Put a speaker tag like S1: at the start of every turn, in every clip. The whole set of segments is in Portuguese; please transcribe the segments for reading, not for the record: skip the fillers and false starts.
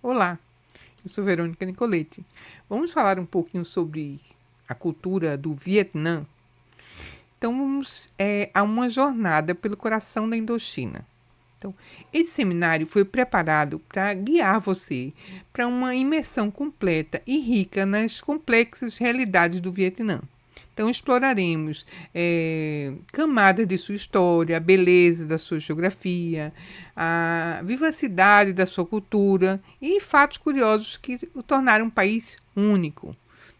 S1: Olá, eu sou Verônica Nicoletti. Vamos falar um pouquinho sobre a cultura do Vietnã. Então, vamos a uma jornada pelo coração da Indochina. Então, esse seminário foi preparado para guiar você para uma imersão completa e rica nas complexas realidades do Vietnã. Então, exploraremos camadas de sua história, a beleza da sua geografia, a vivacidade da sua cultura e fatos curiosos que o tornaram um país único,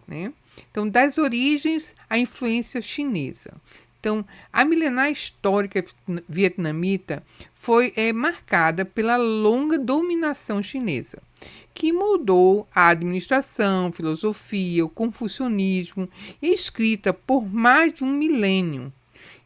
S1: né? Então, das origens à influência chinesa. Então, a milenar histórica vietnamita foi marcada pela longa dominação chinesa, que moldou a administração, filosofia, o confucionismo, escrita por mais de um milênio.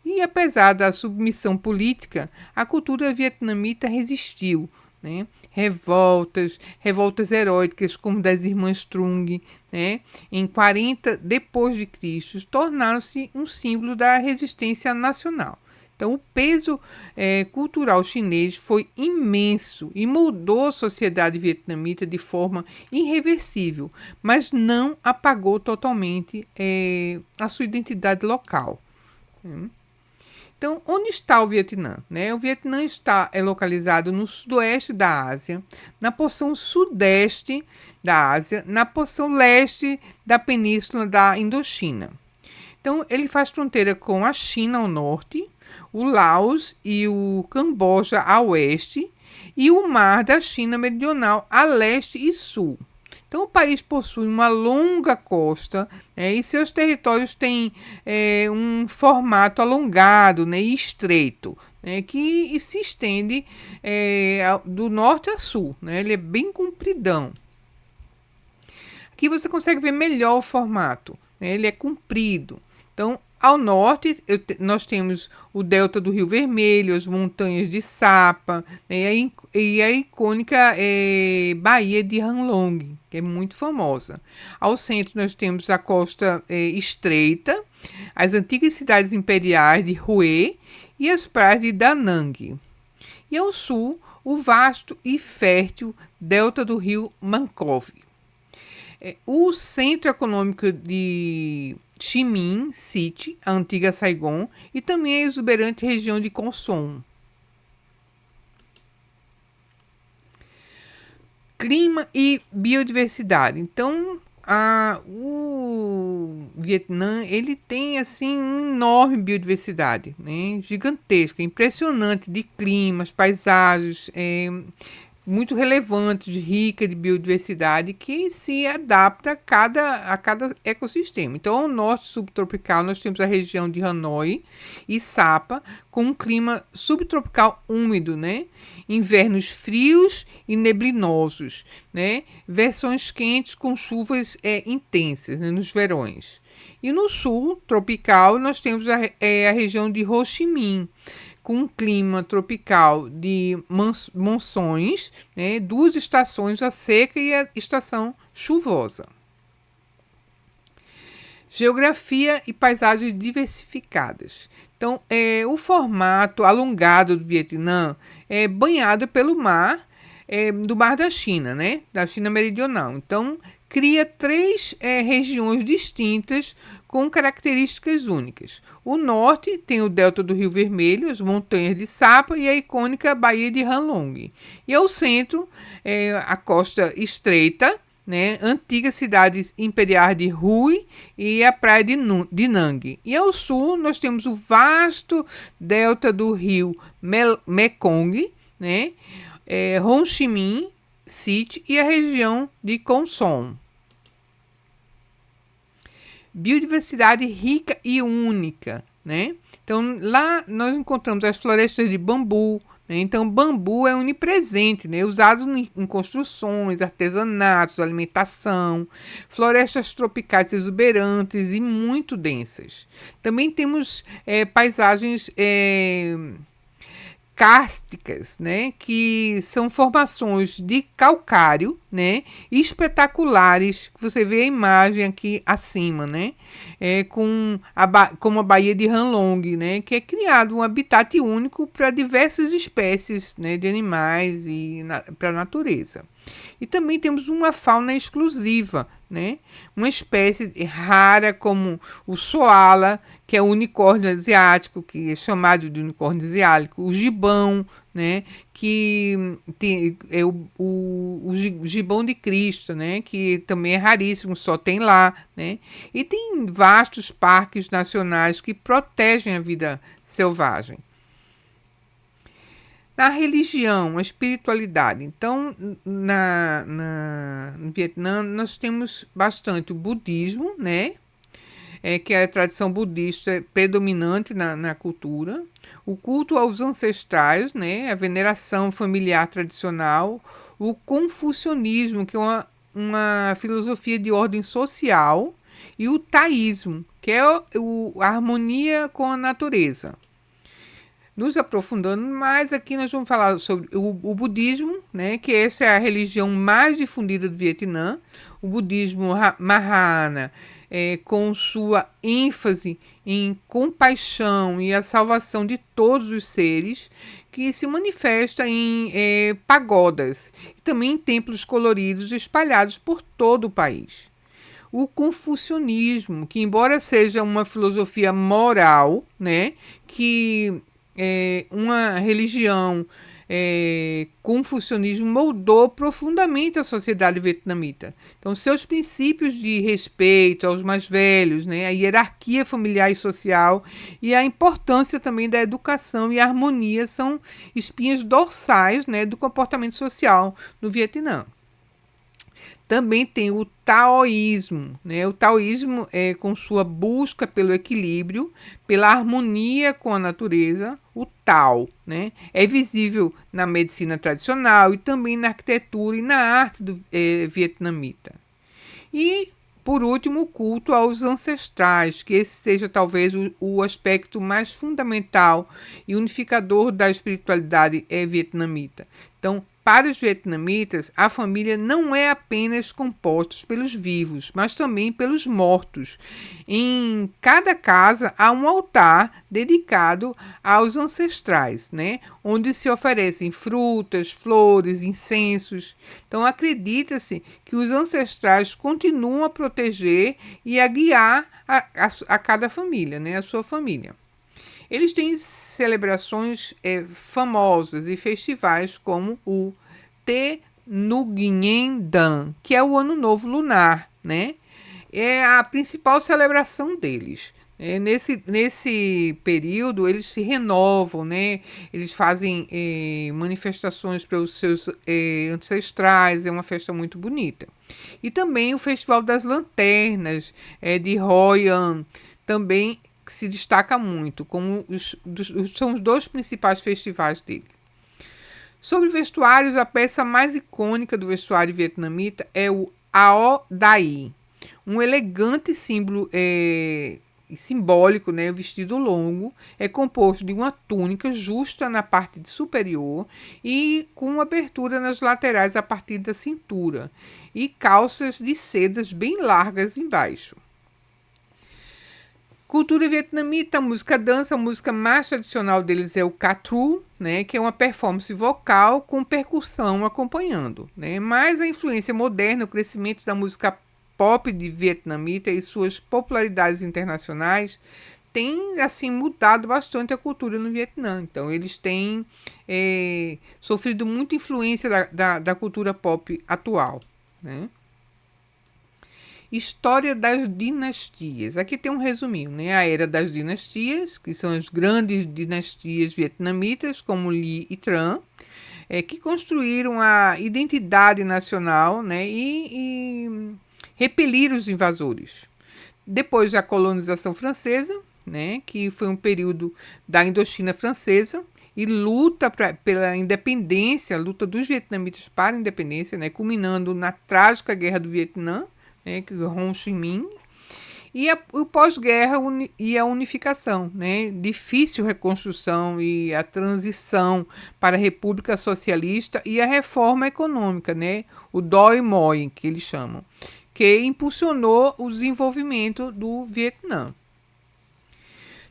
S1: E apesar da submissão política, a cultura vietnamita resistiu, né? Revoltas heróicas como das irmãs Trung, né? Em 40 depois de Cristo, tornaram-se um símbolo da resistência nacional. Então, o peso cultural chinês foi imenso e moldou a sociedade vietnamita de forma irreversível, mas não apagou totalmente a sua identidade local. Então, onde está o Vietnã? O Vietnã é localizado no sudoeste da Ásia, na porção sudeste da Ásia, na porção leste da península da Indochina. Então, ele faz fronteira com a China ao norte, o Laos e o Camboja a oeste e o Mar da China Meridional a leste e sul. Então, o país possui uma longa costa, né, e seus territórios têm um formato alongado, né, e estreito, né, que se estende do norte a sul. Né, ele é bem compridão. Aqui você consegue ver melhor o formato. Né, ele é comprido. Então, ao norte, nós temos o delta do Rio Vermelho, as montanhas de Sapa, né, e a icônica Baía de Hanlong, que é muito famosa. Ao centro, nós temos a costa estreita, as antigas cidades imperiais de Hue e as praias de Da Nang. E ao sul, o vasto e fértil delta do rio Mekong. O centro econômico de Chi Minh City, a antiga Saigon, e também a exuberante região de Con Som. Clima e biodiversidade. Então, o Vietnã ele tem assim uma enorme biodiversidade, né? Gigantesca, impressionante de climas, paisagens, muito relevante, rica de biodiversidade, que se adapta a cada ecossistema. Então, ao norte subtropical, nós temos a região de Hanoi e Sapa, com um clima subtropical úmido, né? Invernos frios e neblinosos, né? Versões quentes com chuvas intensas, né? Nos verões. E no sul tropical, nós temos a região de Ho Chi Minh, com um clima tropical de monções, né, duas estações, a seca e a estação chuvosa. Geografia e paisagens diversificadas. Então, o formato alongado do Vietnã é banhado pelo mar, do Mar da China, né, da China Meridional. Então, cria três regiões distintas com características únicas. O norte tem o delta do Rio Vermelho, as montanhas de Sapa e a icônica Baía de Hanlong. E ao centro, a costa estreita, né, antiga cidade imperial de Hue e a praia de Nang. E ao sul, nós temos o vasto delta do rio Mekong, né, Ho Chi Minh City e a região de Con Som. Biodiversidade rica e única, né? Então, lá nós encontramos as florestas de bambu, né? Então, bambu é onipresente, né? Usado em construções, artesanatos, alimentação, florestas tropicais exuberantes e muito densas. Também temos paisagens kársticas, né, que são formações de calcário, né, espetaculares, que você vê a imagem aqui acima, né, como a Baía de Hanlong, né, que é criado um habitat único para diversas espécies, né, de animais e para a natureza. E também temos uma fauna exclusiva, né, uma espécie rara como o soala, que é o unicórnio asiático, que é chamado de unicórnio asiático, o gibão, né, que é o gibão de Cristo, né, que também é raríssimo, só tem lá, né, e tem vastos parques nacionais que protegem a vida selvagem. Na religião, a espiritualidade. Então, no Vietnã, nós temos bastante o budismo, né? Que é a tradição budista predominante na cultura. O culto aos ancestrais, né? A veneração familiar tradicional. O confucionismo, que é uma filosofia de ordem social. E o taísmo, que é a harmonia com a natureza. Nos aprofundando mais, aqui nós vamos falar sobre o budismo, né, que essa é a religião mais difundida do Vietnã, o budismo Mahayana, com sua ênfase em compaixão e a salvação de todos os seres, que se manifesta em pagodas e também em templos coloridos espalhados por todo o país. O confucionismo, que embora seja uma filosofia moral, né, que uma religião confucionismo moldou profundamente a sociedade vietnamita. Então, seus princípios de respeito aos mais velhos, né, a hierarquia familiar e social e a importância também da educação e a harmonia são espinhas dorsais, né, do comportamento social no Vietnã. Também tem o taoísmo, né? O taoísmo é com sua busca pelo equilíbrio, pela harmonia com a natureza, o Tao, né? É visível na medicina tradicional e também na arquitetura e na arte vietnamita. E, por último, o culto aos ancestrais, que esse seja talvez o aspecto mais fundamental e unificador da espiritualidade vietnamita. Então, para os vietnamitas, a família não é apenas composta pelos vivos, mas também pelos mortos. Em cada casa há um altar dedicado aos ancestrais, né? Onde se oferecem frutas, flores, incensos. Então, acredita-se que os ancestrais continuam a proteger e a guiar a cada família, né? A sua família. Eles têm celebrações famosas e festivais como o Te Nguyen Dan, que é o Ano Novo Lunar, né? É a principal celebração deles. Nesse período, eles se renovam, né? Eles fazem manifestações para os seus ancestrais, é uma festa muito bonita. E também o Festival das Lanternas, de Hoi An, também que se destaca muito, como são os dois principais festivais dele. Sobre vestuários, a peça mais icônica do vestuário vietnamita é o Ao Dai, um elegante símbolo simbólico, né, vestido longo, é composto de uma túnica justa na parte superior e com uma abertura nas laterais a partir da cintura e calças de sedas bem largas embaixo. Cultura vietnamita, música dança, a música mais tradicional deles é o Ca Thu, né, que é uma performance vocal com percussão acompanhando, né. Mas a influência moderna, o crescimento da música pop de vietnamita e suas popularidades internacionais tem assim mudado bastante a cultura no Vietnã. Então eles têm sofrido muita influência da cultura pop atual, né. História das dinastias. Aqui tem um resuminho, né? A era das dinastias, que são as grandes dinastias vietnamitas, como Li e Tran, que construíram a identidade nacional, né? E repeliram os invasores. Depois da colonização francesa, né? Que foi um período da Indochina francesa, e luta pela independência, a luta dos vietnamitas para a independência, né? Culminando na trágica Guerra do Vietnã, que Ho Chi Minh, e o pós-guerra e a unificação, né? Difícil reconstrução e a transição para a República Socialista e a reforma econômica, né? O Doi Moi, que eles chamam, que impulsionou o desenvolvimento do Vietnã.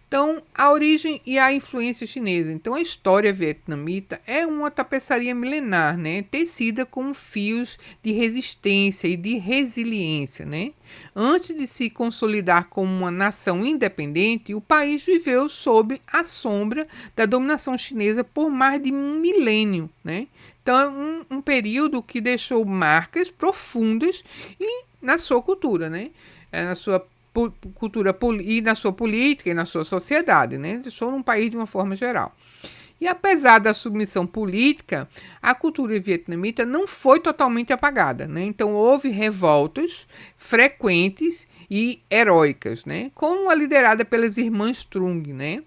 S1: Então, a origem e a influência chinesa. Então, a história vietnamita é uma tapeçaria milenar, né, tecida com fios de resistência e de resiliência, né? Antes de se consolidar como uma nação independente, o país viveu sob a sombra da dominação chinesa por mais de um milênio, né? Então, é um período que deixou marcas profundas na sua cultura, né? Na sua cultura e na sua política e na sua sociedade, né? Deixou num país de uma forma geral. E apesar da submissão política, a cultura vietnamita não foi totalmente apagada, né? Então houve revoltas frequentes e heróicas, né? Como a liderada pelas irmãs Trung, né?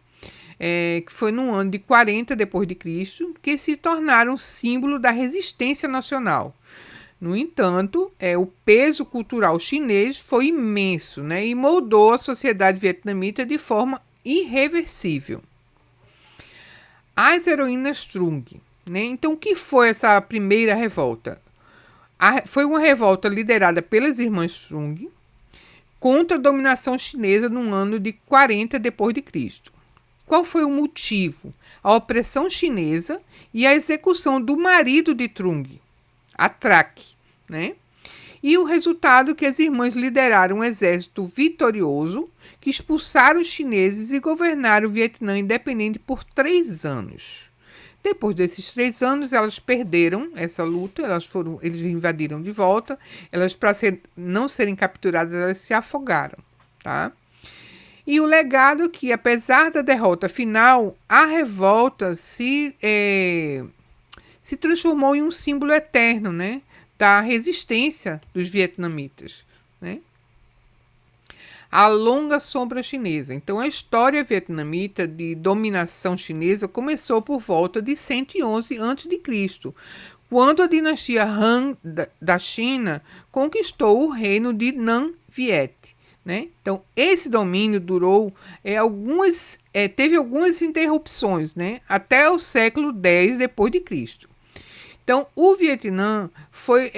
S1: Que foi no ano de 40 depois de Cristo, que se tornaram símbolo da resistência nacional. No entanto, o peso cultural chinês foi imenso, né, e moldou a sociedade vietnamita de forma irreversível. As heroínas Trung. Né? Então, o que foi essa primeira revolta? Foi uma revolta liderada pelas irmãs Trung contra a dominação chinesa no ano de 40 depois de Cristo. Qual foi o motivo? A opressão chinesa e a execução do marido de Trung, a Trac, né? E o resultado que as irmãs lideraram um exército vitorioso que expulsaram os chineses e governaram o Vietnã independente por 3 anos. Depois desses 3 anos, elas perderam essa luta, eles invadiram de volta, elas, para não serem capturadas, elas se afogaram, tá? E o legado é que, apesar da derrota final, a revolta se transformou em um símbolo eterno, né, da resistência dos vietnamitas, né? A longa sombra chinesa. Então, a história vietnamita de dominação chinesa começou por volta de 111 a.C., quando a dinastia Han da China conquistou o reino de Nam Viet. Né? Então, esse domínio durou teve algumas interrupções, né, até o século X depois de Cristo. Então, o Vietnã foi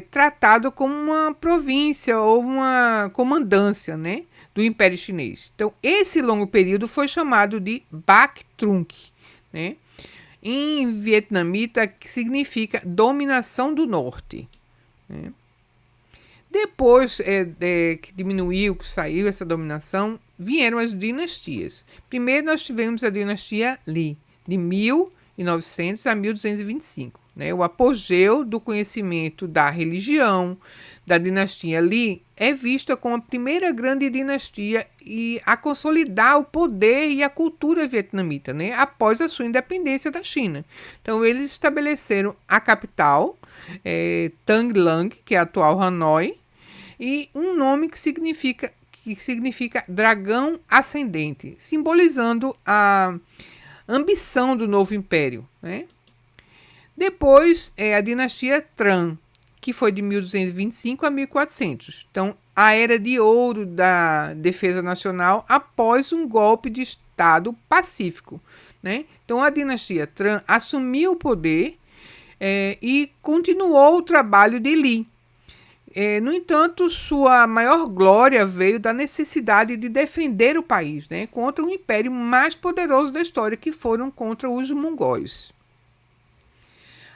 S1: tratado como uma província ou uma comandância, né, do Império Chinês. Então, esse longo período foi chamado de Bac Trung, né, em vietnamita, que significa dominação do norte. Né? Depois que diminuiu, que saiu essa dominação, vieram as dinastias. Primeiro nós tivemos a dinastia Li, de 1900 a 1225. Né? O apogeu do conhecimento da religião da dinastia Li é vista como a primeira grande dinastia a consolidar o poder e a cultura vietnamita, né? Após a sua independência da China. Então eles estabeleceram a capital, Tăng Lang, que é a atual Hanoi, e um nome que significa dragão ascendente, simbolizando a ambição do novo império. Né? Depois a dinastia Tran, que foi de 1225 a 1400. Então, a era de ouro da defesa nacional após um golpe de Estado pacífico. Né? Então, a dinastia Tran assumiu o poder e continuou o trabalho de Li. No entanto, sua maior glória veio da necessidade de defender o país, né, contra o império mais poderoso da história, que foram contra os mongóis.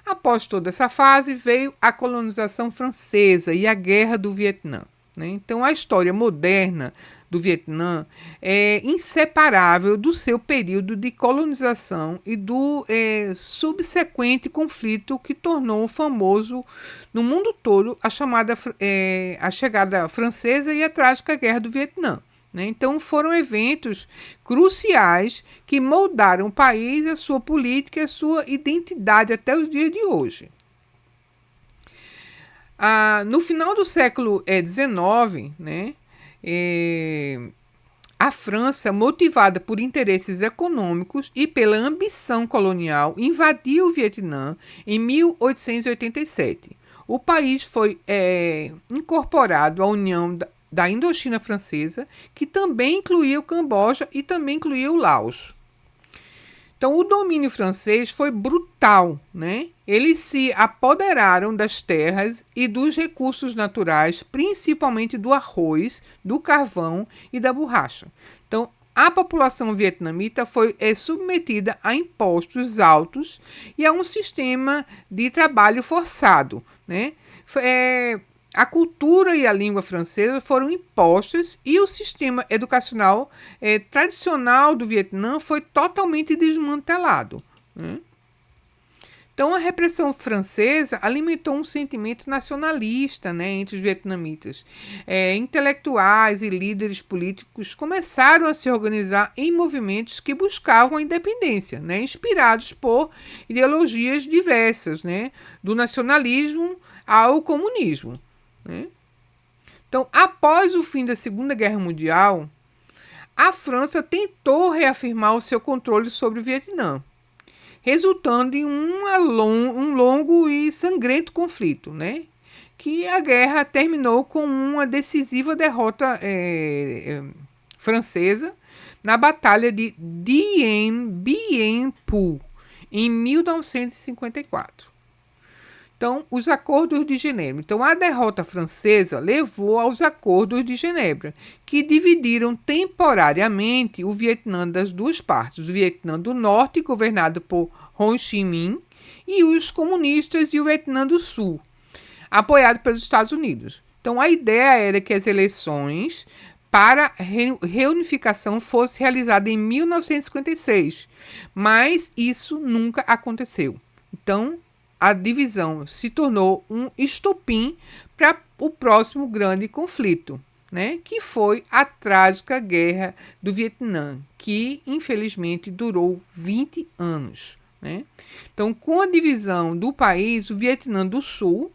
S1: Após toda essa fase, veio a colonização francesa e a Guerra do Vietnã. Né? Então, a história moderna do Vietnã é inseparável do seu período de colonização e do subsequente conflito que tornou famoso no mundo todo a chegada francesa e a trágica Guerra do Vietnã. Né? Então, foram eventos cruciais que moldaram o país, a sua política e a sua identidade até os dias de hoje. No final do século XIX, né, a França, motivada por interesses econômicos e pela ambição colonial, invadiu o Vietnã em 1887. O país foi incorporado à União da Indochina Francesa, que também incluía o Camboja e também incluía o Laos. Então, o domínio francês foi brutal, né? Eles se apoderaram das terras e dos recursos naturais, principalmente do arroz, do carvão e da borracha. Então, a população vietnamita foi submetida a impostos altos e a um sistema de trabalho forçado, né? A cultura e a língua francesa foram impostas e o sistema educacional tradicional do Vietnã foi totalmente desmantelado, né? Então, a repressão francesa alimentou um sentimento nacionalista, né, entre os vietnamitas. Intelectuais e líderes políticos começaram a se organizar em movimentos que buscavam a independência, né, inspirados por ideologias diversas, né, do nacionalismo ao comunismo, né? Então, após o fim da Segunda Guerra Mundial, a França tentou reafirmar o seu controle sobre o Vietnã, resultando em um longo e sangrento conflito, né? Que a guerra terminou com uma decisiva derrota francesa na Batalha de Dien Bien Phu, em 1954. Então, os Acordos de Genebra. Então, a derrota francesa levou aos Acordos de Genebra, que dividiram temporariamente o Vietnã das duas partes. O Vietnã do Norte, governado por Ho Chi Minh, e os comunistas, e o Vietnã do Sul, apoiado pelos Estados Unidos. Então, a ideia era que as eleições para reunificação fossem realizadas em 1956, mas isso nunca aconteceu. Então, a divisão se tornou um estopim para o próximo grande conflito, né? Que foi a trágica Guerra do Vietnã, que infelizmente durou 20 anos. Né? Então, com a divisão do país, o Vietnã do Sul,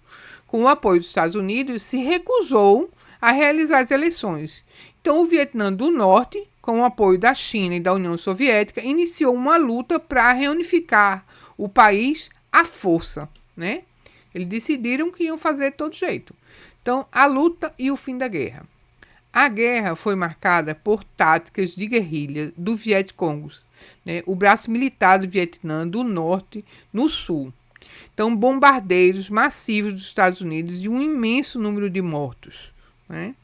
S1: com o apoio dos Estados Unidos, se recusou a realizar as eleições. Então, o Vietnã do Norte, com o apoio da China e da União Soviética, iniciou uma luta para reunificar o país à força, né? Eles decidiram que iam fazer de todo jeito. Então, a luta e o fim da guerra. A guerra foi marcada por táticas de guerrilha do Vietcong, né? O braço militar do Vietnã do Norte no Sul. Então, bombardeios massivos dos Estados Unidos e um imenso número de mortos, né?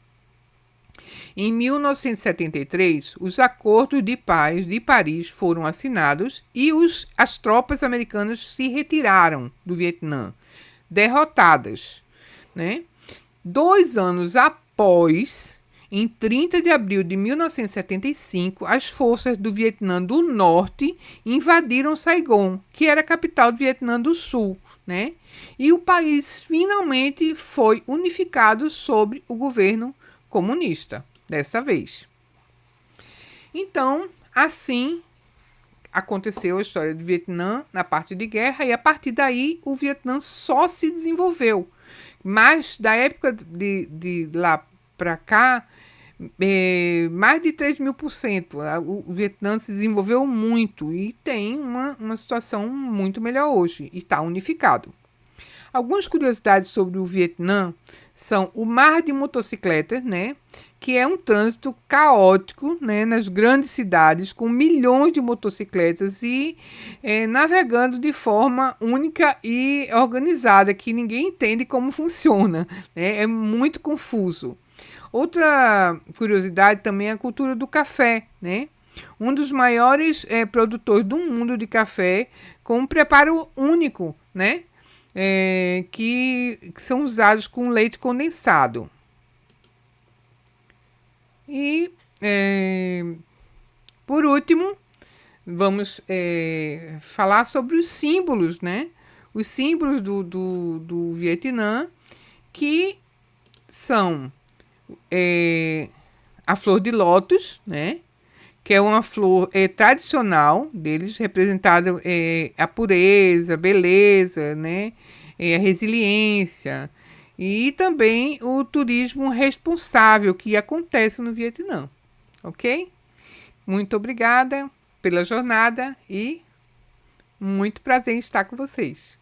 S1: Em 1973, os Acordos de Paz de Paris foram assinados e as tropas americanas se retiraram do Vietnã, derrotadas, né? 2 anos após, em 30 de abril de 1975, as forças do Vietnã do Norte invadiram Saigon, que era a capital do Vietnã do Sul, né? E o país finalmente foi unificado sob o governo comunista, dessa vez. Então, assim aconteceu a história do Vietnã na parte de guerra e a partir daí o Vietnã só se desenvolveu. Mas da época de lá para cá, mais de 3.000%. O Vietnã se desenvolveu muito e tem uma situação muito melhor hoje e está unificado. Algumas curiosidades sobre o Vietnã são o mar de motocicletas, né, que é um trânsito caótico, né, nas grandes cidades, com milhões de motocicletas e navegando de forma única e organizada, que ninguém entende como funciona, né, é muito confuso. Outra curiosidade também é a cultura do café, né? Um dos maiores produtores do mundo de café, com um preparo único, né? Que são usados com leite condensado. E, por último, vamos falar sobre os símbolos, né? Os símbolos do Vietnã, que são a flor de lótus, né? Que é uma flor tradicional deles, representada a pureza, a beleza, né? A resiliência e também o turismo responsável que acontece no Vietnã, ok? Muito obrigada pela jornada e muito prazer em estar com vocês.